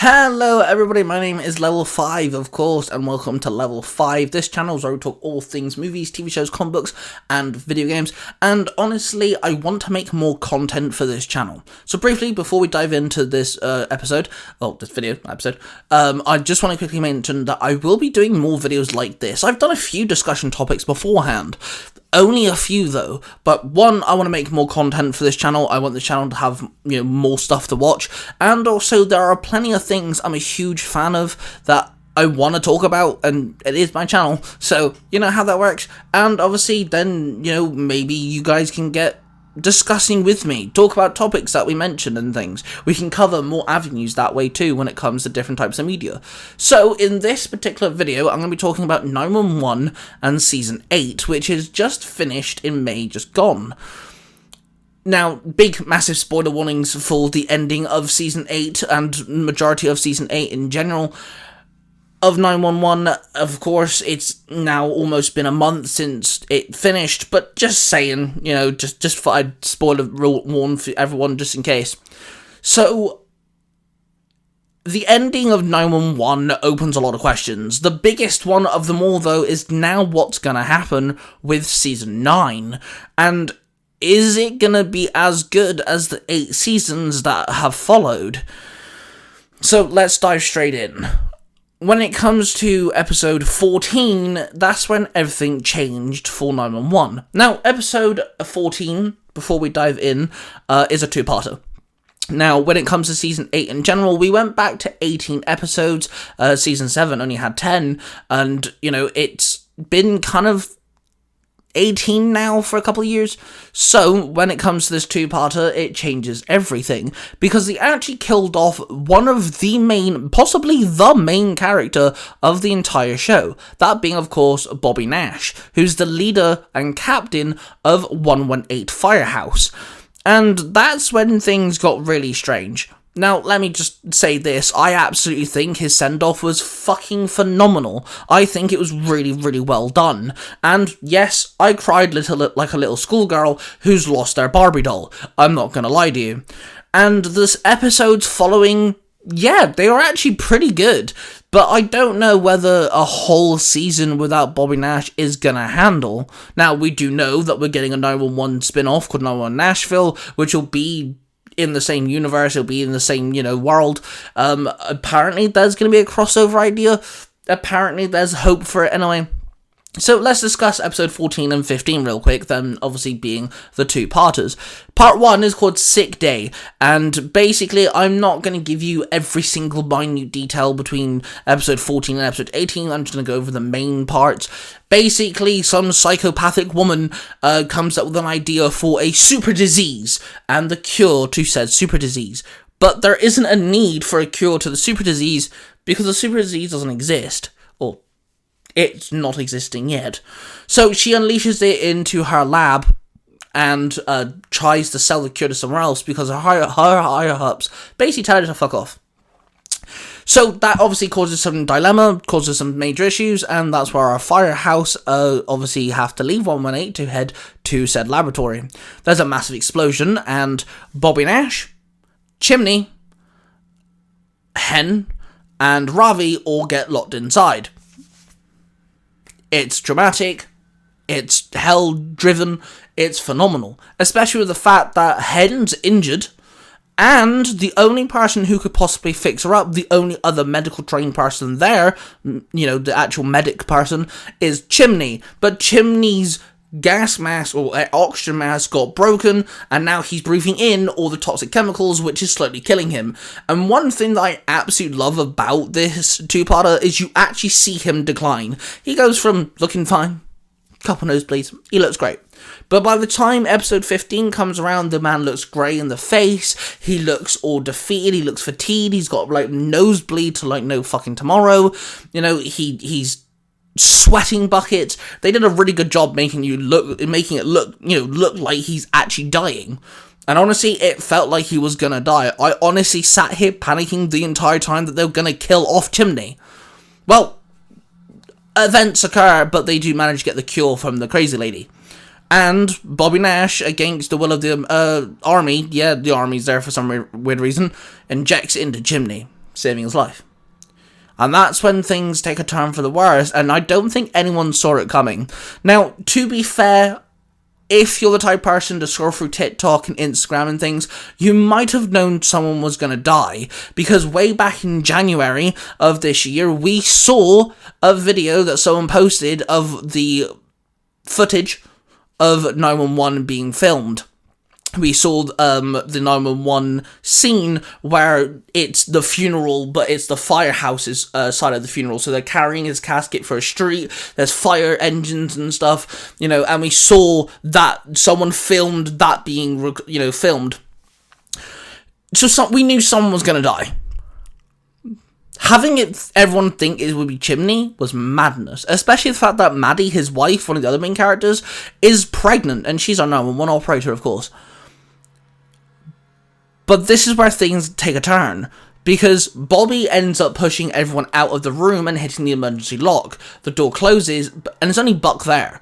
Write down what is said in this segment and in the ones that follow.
Hello everybody, my name is Level 5 of course, and welcome to Level 5. This channel is where we talk all things movies, TV shows, comic books, and video games, and honestly, I want to make more content for this channel. So briefly, before we dive into this video episode, I just want to quickly mention that I will be doing more videos like this. I've done a few discussion topics beforehand. Only a few though, but one, I want to make more content for this channel. I want the channel to have, more stuff to watch, and also there are plenty of things I'm a huge fan of that I want to talk about, and it is my channel, so you know how that works. And obviously then, maybe you guys can get discussing with me, talk about topics that we mentioned and things. We can cover more avenues that way too when it comes to different types of media. So in this particular video, I'm going to be talking about 911 and Season 8, which is just finished in May, just gone. Now, big, massive spoiler warnings for the ending of Season 8 and majority of Season 8 in general. Of 911, of course, it's now almost been a month since it finished, but just saying, just thought I'd warn for everyone just in case. So, the ending of 911 opens a lot of questions. The biggest one of them all, though, is now what's gonna happen with Season 9, and is it gonna be as good as the 8 seasons that have followed? So, let's dive straight in. When it comes to episode 14, that's when everything changed for 911. Now, episode 14, before we dive in, is a two-parter. Now, when it comes to Season 8 in general, we went back to 18 episodes. Season 7 only had 10, and, it's been kind of 18 now for a couple of years. So when it comes to this two-parter, it changes everything, because they actually killed off one of the main, possibly the main character of the entire show, that being of course Bobby Nash, who's the leader and captain of 118 Firehouse. And that's when things got really strange. Now, let me just say this, I absolutely think his send-off was fucking phenomenal. I think it was really, really well done. And yes, I cried like a little schoolgirl who's lost their Barbie doll. I'm not gonna lie to you. And this episodes following, yeah, they were actually pretty good. But I don't know whether a whole season without Bobby Nash is gonna handle. Now, we do know that we're getting a 911 spin-off called 911 Nashville, which will be in the same universe, it'll be in the same, world. Apparently there's going to be a crossover idea. Apparently there's hope for it anyway. So let's discuss episode 14 and 15 real quick, then obviously being the two-parters. Part 1 is called Sick Day, and basically I'm not going to give you every single minute detail between episode 14 and episode 18, I'm just going to go over the main parts. Basically, some psychopathic woman comes up with an idea for a super disease, and the cure to said super disease. But there isn't a need for a cure to the super disease, because the super disease doesn't exist. Or it's not existing yet. So she unleashes it into her lab and tries to sell the cure to somewhere else because her higher-ups basically tell her to fuck off. So that obviously causes some dilemma, causes some major issues, and that's where our Firehouse obviously have to leave 118 to head to said laboratory. There's a massive explosion, and Bobby Nash, Chimney, Hen, and Ravi all get locked inside. It's dramatic, it's hell-driven, it's phenomenal. Especially with the fact that Hen's injured, and the only person who could possibly fix her up, the only other medical trained person there, the actual medic person, is Chimney. But Chimney's gas mask or oxygen mask got broken, and now he's breathing in all the toxic chemicals, which is slowly killing him. And one thing that I absolutely love about this two-parter is you actually see him decline. He goes from looking fine, couple nosebleeds, he looks great. But by the time episode 15 comes around, the man looks grey in the face, he looks all defeated, he looks fatigued, he's got nosebleed to no fucking tomorrow, he's sweating buckets. They did a really good job making it look like he's actually dying. And honestly, it felt like he was gonna die. I honestly sat here panicking the entire time that they were gonna kill off Chimney. Well, events occur, but they do manage to get the cure from the crazy lady. And Bobby Nash, against the will of the army, yeah, the army's there for some weird reason, injects it into Chimney. saving his life. And that's when things take a turn for the worse, and I don't think anyone saw it coming. Now, to be fair, if you're the type of person to scroll through TikTok and Instagram and things, you might have known someone was going to die, because way back in January of this year, we saw a video that someone posted of the footage of 911 being filmed. We saw the 911 scene where it's the funeral, but it's the firehouse's side of the funeral. So they're carrying his casket for a street. There's fire engines and stuff, and we saw that someone filmed that being, filmed. So we knew someone was going to die. Having everyone think it would be Chimney was madness. Especially the fact that Maddie, his wife, one of the other main characters, is pregnant. And she's our 911 operator, of course. But this is where things take a turn, because Bobby ends up pushing everyone out of the room and hitting the emergency lock. The door closes, and it's only Buck there.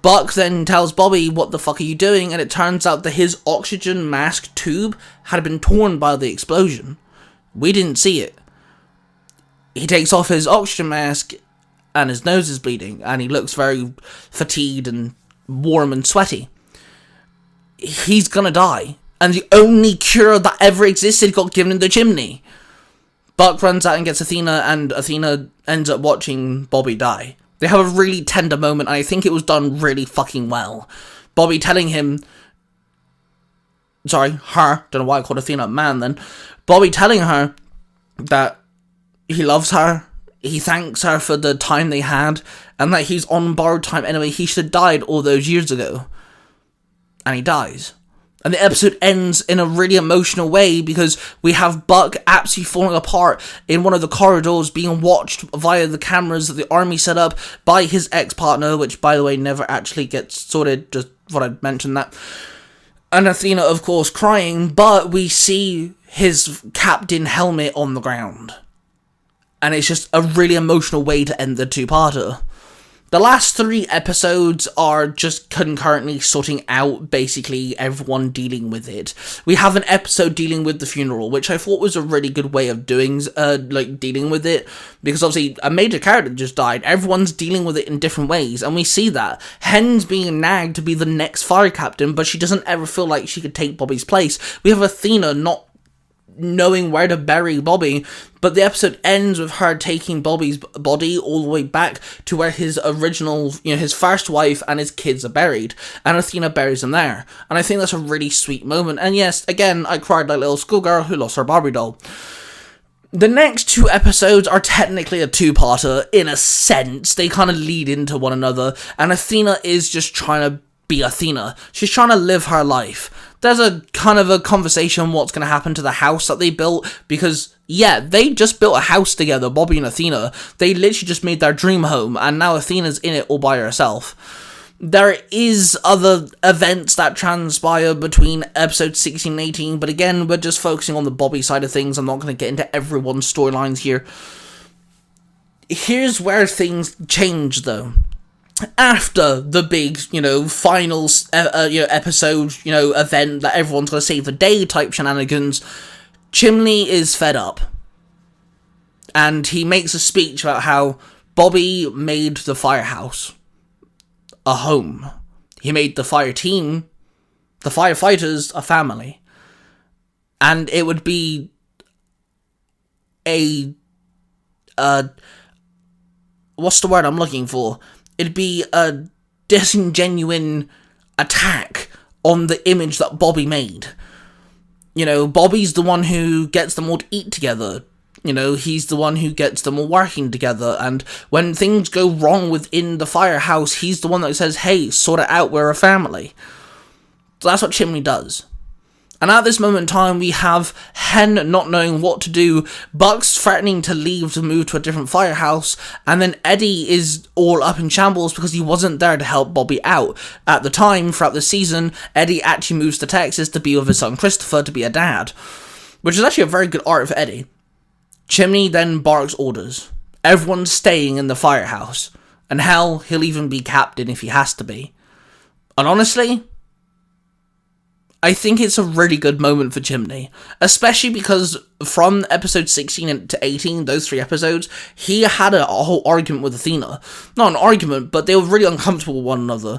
Buck then tells Bobby, "What the fuck are you doing?" And it turns out that his oxygen mask tube had been torn by the explosion. We didn't see it. He takes off his oxygen mask, and his nose is bleeding, and he looks very fatigued and warm and sweaty. He's gonna die. And the only cure that ever existed got given in the chimney. Buck runs out and gets Athena, and Athena ends up watching Bobby die. They have a really tender moment, and I think it was done really fucking well. Bobby telling him... Sorry, her. Don't know why I called Athena a man then. Bobby telling her that he loves her, he thanks her for the time they had, and that he's on borrowed time anyway. He should have died all those years ago. And he dies. And the episode ends in a really emotional way, because we have Buck absolutely falling apart in one of the corridors, being watched via the cameras that the army set up by his ex-partner, which, by the way, never actually gets sorted, just what I mentioned that. And Athena, of course, crying, but we see his captain helmet on the ground. And it's just a really emotional way to end the two-parter. The last 3 episodes are just concurrently sorting out, basically, everyone dealing with it. We have an episode dealing with the funeral, which I thought was a really good way of doing, dealing with it. Because obviously, a major character just died. Everyone's dealing with it in different ways, and we see that. Hen's being nagged to be the next fire captain, but she doesn't ever feel like she could take Bobby's place. We have Athena not knowing where to bury Bobby, but the episode ends with her taking Bobby's body all the way back to where his original, his first wife and his kids are buried, and Athena buries him there, and I think that's a really sweet moment. And yes, again, I cried like a little schoolgirl who lost her Barbie doll. The next 2 episodes are technically a 2-parter, in a sense. They kind of lead into one another, and Athena is just trying to be Athena. She's trying to live her life. There's a kind of a conversation on what's going to happen to the house that they built, because, yeah, they just built a house together, Bobby and Athena. They literally just made their dream home, and now Athena's in it all by herself. There is other events that transpire between episodes 16 and 18, but again, we're just focusing on the Bobby side of things. I'm not going to get into everyone's storylines here. Here's where things change, though. After the big, final, episode, event that everyone's gonna save the day type shenanigans, Chimney is fed up. And he makes a speech about how Bobby made the firehouse a home. He made the fire team, the firefighters, a family. And it would be what's the word I'm looking for? It'd be a disingenuine attack on the image that Bobby made. Bobby's the one who gets them all to eat together. He's the one who gets them all working together. And when things go wrong within the firehouse, he's the one that says, "Hey, sort it out, we're a family." So that's what Chimney does. And at this moment in time, we have Hen not knowing what to do, Buck's threatening to leave to move to a different firehouse, and then Eddie is all up in shambles because he wasn't there to help Bobby out. At the time, throughout the season, Eddie actually moves to Texas to be with his son Christopher, to be a dad, which is actually a very good arc for Eddie. Chimney then barks orders. Everyone's staying in the firehouse, and hell, he'll even be captain if he has to be. And honestly, I think it's a really good moment for Chimney, especially because from episode 16 to 18, those 3 episodes, he had a whole argument with Athena. Not an argument, but they were really uncomfortable with one another.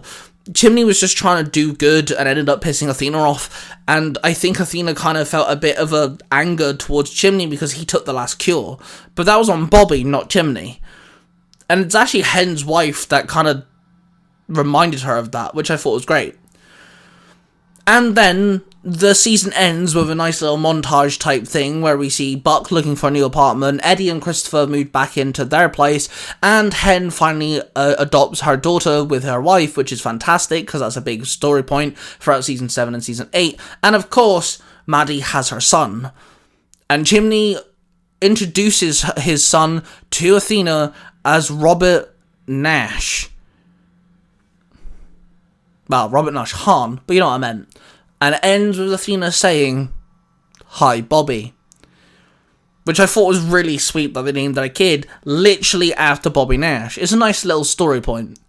Chimney was just trying to do good and ended up pissing Athena off, and I think Athena kind of felt a bit of a anger towards Chimney because he took the last cure. But that was on Bobby, not Chimney. And it's actually Hen's wife that kind of reminded her of that, which I thought was great. And then the season ends with a nice little montage type thing where we see Buck looking for a new apartment, Eddie and Christopher moved back into their place, and Hen finally adopts her daughter with her wife, which is fantastic because that's a big story point throughout season 7 and season 8. And of course, Maddie has her son. And Chimney introduces his son to Athena as Robert Nash. Well, Robert Nash Han, but you know what I meant. And it ends with Athena saying, "Hi, Bobby." Which I thought was really sweet that they named their kid literally after Bobby Nash. It's a nice little story point.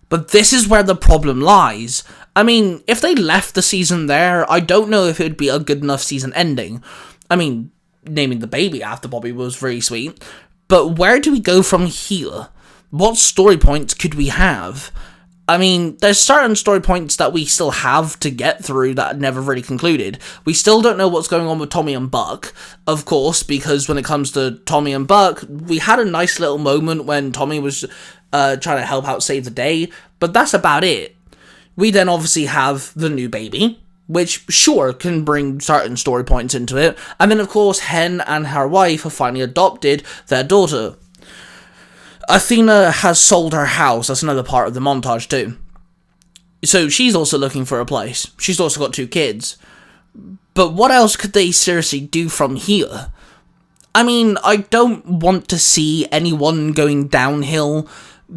But this is where the problem lies. I mean, if they left the season there, I don't know if it would be a good enough season ending. I mean, naming the baby after Bobby was very sweet. But where do we go from here? What story points could we have? I mean, there's certain story points that we still have to get through that never really concluded. We still don't know what's going on with Tommy and Buck, of course, because when it comes to Tommy and Buck, we had a nice little moment when Tommy was trying to help out save the day, but that's about it. We then obviously have the new baby, which sure can bring certain story points into it, and then of course Hen and her wife have finally adopted their daughter. Athena has sold her house, that's another part of the montage too. So she's also looking for a place. She's also got 2 kids. But what else could they seriously do from here? I mean, I don't want to see anyone going downhill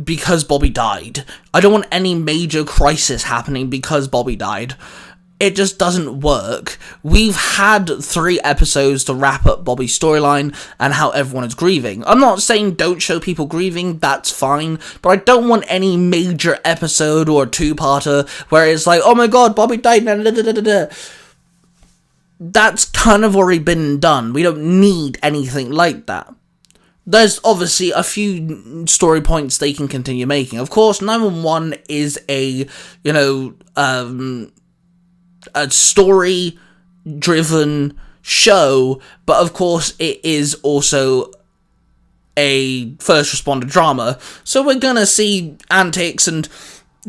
because Bobby died. I don't want any major crisis happening because Bobby died. It just doesn't work. We've had 3 episodes to wrap up Bobby's storyline and how everyone is grieving. I'm not saying don't show people grieving, that's fine, but I don't want any major episode or 2-parter where it's like, oh my god, Bobby died, That's kind of already been done. We don't need anything like that. There's obviously a few story points they can continue making. Of course, 911 is a story-driven show, but of course it is also a first responder drama, so we're gonna see antics and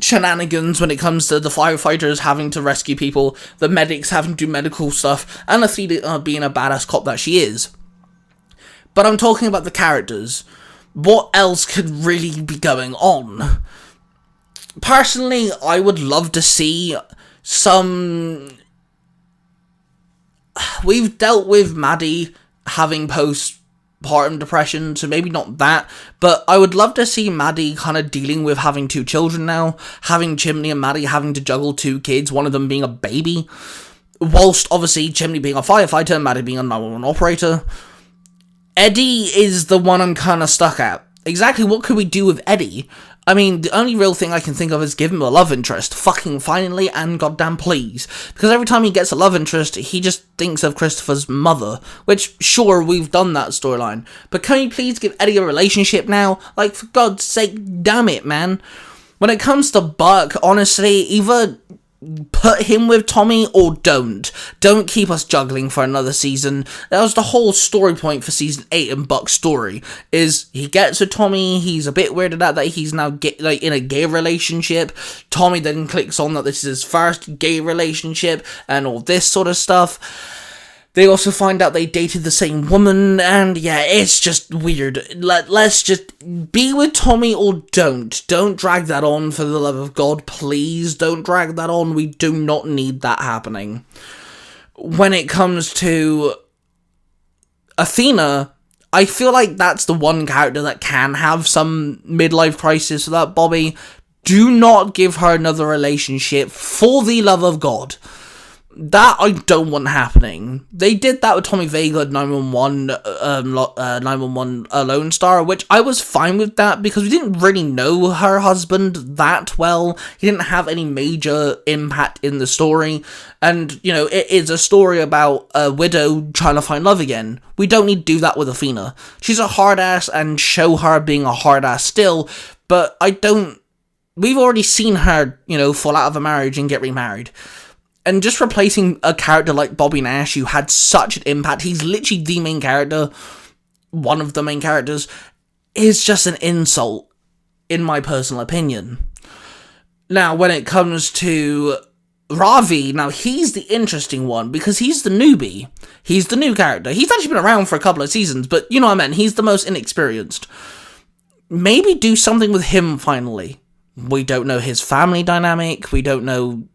shenanigans when it comes to the firefighters having to rescue people, the medics having to do medical stuff, and Athena being a badass cop that she is. But I'm talking about the characters. What else could really be going on? Personally, I would love to see we've dealt with Maddie having postpartum depression, so maybe not that, but I would love to see Maddie kind of dealing with having 2 children now, having Chimney and Maddie having to juggle 2 kids, one of them being a baby, whilst obviously Chimney being a firefighter and Maddie being a 911 operator. Eddie is the one I'm kind of stuck at. Exactly what could we do with Eddie? I mean, the only real thing I can think of is give him a love interest. Fucking finally, and goddamn please. Because every time he gets a love interest, he just thinks of Christopher's mother. Which, sure, we've done that storyline. But can you please give Eddie a relationship now? Like, for God's sake, damn it, man. When it comes to Buck, honestly, either put him with Tommy or don't. Don't keep us juggling for another season. That was the whole story point for season 8 in Buck's story, is he gets with Tommy, he's a bit weirded out that he's now in a gay relationship. Tommy then clicks on that this is his first gay relationship and all this sort of stuff. They also find out they dated the same woman, and yeah, it's just weird. Let's just be with Tommy or don't. Don't drag that on, for the love of God, please. Don't drag that on. We do not need that happening. When it comes to Athena, I feel like that's the one character that can have some midlife crisis without Bobby. Do not give her another relationship, for the love of God. That I don't want happening. They did that with Tommy Vega 911, 911 Lone Star, which I was fine with that because we didn't really know her husband that well. He didn't have any major impact in the story. And, you know, it is a story about a widow trying to find love again. We don't need to do that with Athena. She's a hard ass and show her being a hard ass still, but we've already seen her, you know, fall out of a marriage and get remarried. And just replacing a character like Bobby Nash, who had such an impact, he's literally the main character, one of the main characters, is just an insult, in my personal opinion. Now, when it comes to Ravi, now he's the interesting one, because he's the newbie. He's the new character. He's actually been around for a couple of seasons, but you know what I mean, he's the most inexperienced. Maybe do something with him, finally. We don't know his family dynamic, we don't know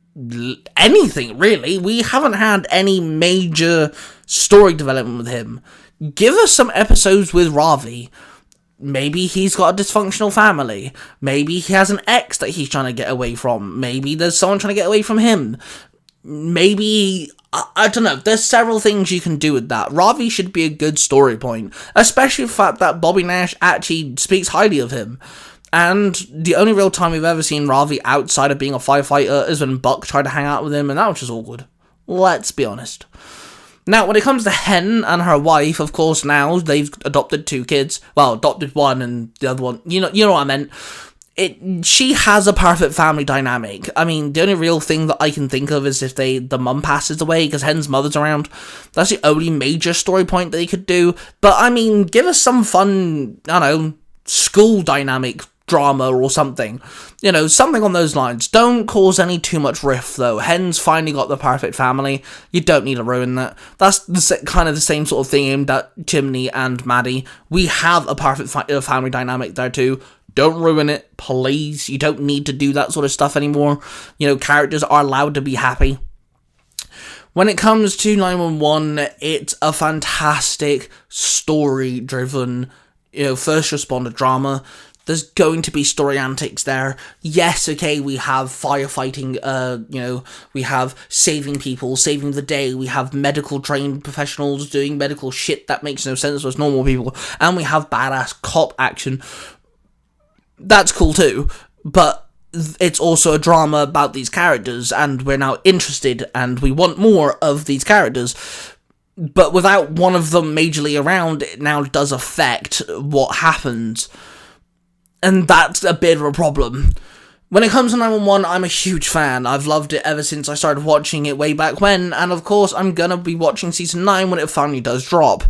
anything, really. We haven't had any major story development with him. Give us some episodes with Ravi. Maybe he's got a dysfunctional family. Maybe he has an ex that he's trying to get away from. Maybe there's someone trying to get away from him. Maybe, I don't know, there's several things you can do with that. Ravi should be a good story point, especially the fact that Bobby Nash actually speaks highly of him. And the only real time we've ever seen Ravi outside of being a firefighter is when Buck tried to hang out with him, and that was just awkward. Let's be honest. Now, when it comes to Hen and her wife, of course, now they've adopted 2 kids. Well, adopted one, and the other one, you know what I meant. She has a perfect family dynamic. I mean, the only real thing that I can think of is if the mum passes away, because Hen's mother's around. That's the only major story point they could do. But, I mean, give us some fun, I don't know, school dynamic drama or something, you know, something on those lines. Don't cause any too much rift, though. Hen's finally got the perfect family. You don't need to ruin that. That's kind of the same sort of thing aimed at Chimney and Maddie. We have a perfect family dynamic there too. Don't ruin it, please. You don't need to do that sort of stuff anymore. You know, characters are allowed to be happy. When it comes to 911, it's a fantastic story-driven, you know, first responder drama. There's going to be story antics there. Yes, okay, we have firefighting, you know, we have saving people, saving the day, we have medical trained professionals doing medical shit that makes no sense to us normal people, and we have badass cop action. That's cool too, but it's also a drama about these characters, and we're now interested, and we want more of these characters. But without one of them majorly around, it now does affect what happens. And that's a bit of a problem. When it comes to 911, I'm a huge fan. I've loved it ever since I started watching it way back when, and of course I'm gonna be watching season 9 when it finally does drop.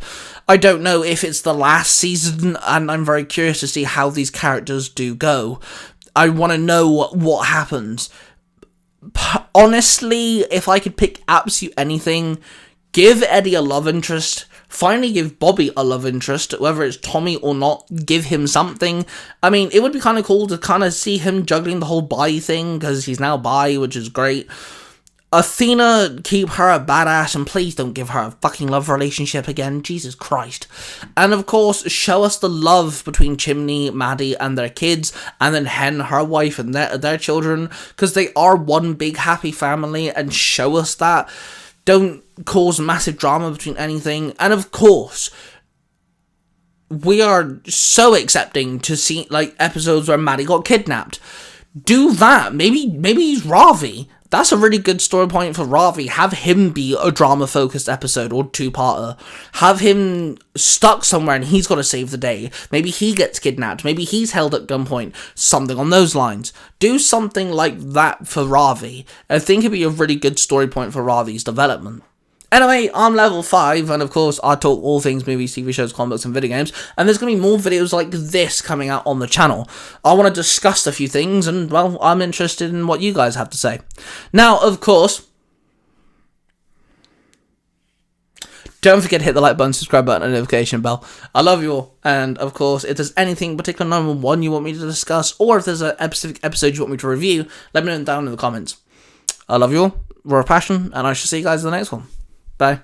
I don't know if it's the last season, and I'm very curious to see how these characters do go. I want to know what happens. Honestly, if I could pick absolutely anything, give Eddie a love interest. Finally give Bobby a love interest, whether it's Tommy or not, give him something. I mean, it would be kind of cool to kind of see him juggling the whole bi thing, because he's now bi, which is great. Athena, keep her a badass, and please don't give her a fucking love relationship again, Jesus Christ. And of course, show us the love between Chimney, Maddie, and their kids, and then Hen, her wife, and their children, because they are one big happy family, and show us that. Don't cause massive drama between anything. And of course, we are so accepting to see, like, episodes where Maddie got kidnapped. Do that. Maybe he's Ravi. That's a really good story point for Ravi. Have him be a drama-focused episode or 2-parter. Have him stuck somewhere and he's got to save the day. Maybe he gets kidnapped. Maybe he's held at gunpoint. Something on those lines. Do something like that for Ravi. I think it'd be a really good story point for Ravi's development. Anyway, I'm level 5, and of course, I talk all things movies, TV shows, comic books, and video games, and there's going to be more videos like this coming out on the channel. I want to discuss a few things, and, well, I'm interested in what you guys have to say. Now, of course, don't forget to hit the like button, subscribe button, and notification bell. I love you all, and, of course, if there's anything particular 911 you want me to discuss, or if there's a specific episode you want me to review, let me know down in the comments. I love you all, we're a passion, and I shall see you guys in the next one. Bye.